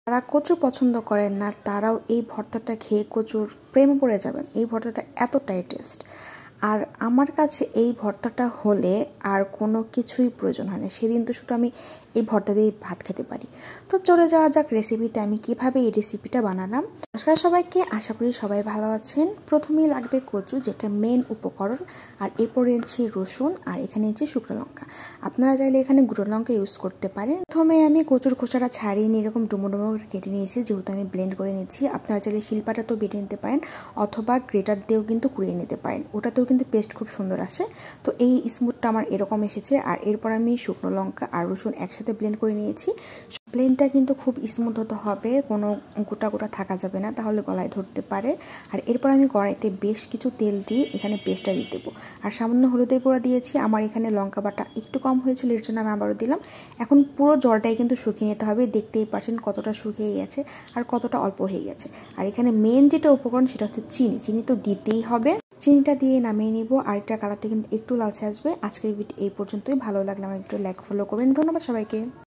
যারা কচু পছন্দ করেন না তারাও এই ভর্তাটা খেয়ে কচুর প্রেমে পড়ে যাবেন। এই ভর্তাটা এতটাই টেস্ট। আর আমার কাছে এই ভর্তাটা হলে আর কোনো কিছুই প্রয়োজন হয় না। সেদিন তো শুধু আমি এই ভর্তা দিয়ে ভাত খেতে পারি। তো চলে যাওয়া যাক রেসিপিটা, আমি কিভাবে এই রেসিপিটা বানালাম। নমস্কার সবাইকে, আশা করি সবাই ভালো আছেন। প্রথমেই লাগবে কচু, যেটা মেন উপকরণ। আর এরপর এনেছি রসুন, আর এখানে এনেছি শুকনো লঙ্কা। আপনারা চাইলে এখানে গুঁড়ো লঙ্কা ইউজ করতে পারেন। প্রথমে আমি কচুর খোসাটা ছাড়িয়ে নিয়ে এরকম ডুমো ডুমো কেটে নিয়েছি, যেহেতু আমি ব্লেন্ড করে নিচ্ছি। আপনারা চাইলে শিলপাটা তো বেটে নিতে পারেন, অথবা গ্রেটার দিয়েও কিন্তু কুড়িয়ে নিতে পারেন, ওটাতেও কিন্তু পেস্ট খুব সুন্দর আসে। তো এই স্মুথটা আমার এরকম এসেছে। আর এরপর আমি শুকনো লঙ্কা আর রসুন একসাথে ব্লেন্ড করে নিয়েছি। ব্লেন্ডটা কিন্তু খুব স্মুথ হতে হবে, কোনো গোটা গোটা থাকা যাবে না, তাহলে গলায় ধরতে পারে। আর এরপর আমি কড়াইতে বেশ কিছু তেল দিয়ে এখানে পেস্টটা দিয়ে দেবো। আর সামান্য হলুদের গুঁড়া দিয়েছি। আমার এখানে লঙ্কা বাটা একটু কম হয়েছিল, এর জন্য আমি আবারও দিলাম। এখন পুরো জলটাই কিন্তু শুকিয়ে নিতে হবে। দেখতেই পাচ্ছেন কতটা শুকিয়ে গেছে আর কতটা অল্প হয়ে গেছে। আর এখানে মেন যেটা উপকরণ সেটা হচ্ছে চিনি। চিনি তো দিতেই হবে। চিনিটা দিয়ে নামিয়ে নিব। আর এটা কালারটা কিন্তু একটু লালচে আসবে। আজকের ভিডিও এই পর্যন্তই। ভালো লাগলে আমার একটু লাইক ফলো করবেন। ধন্যবাদ সবাইকে।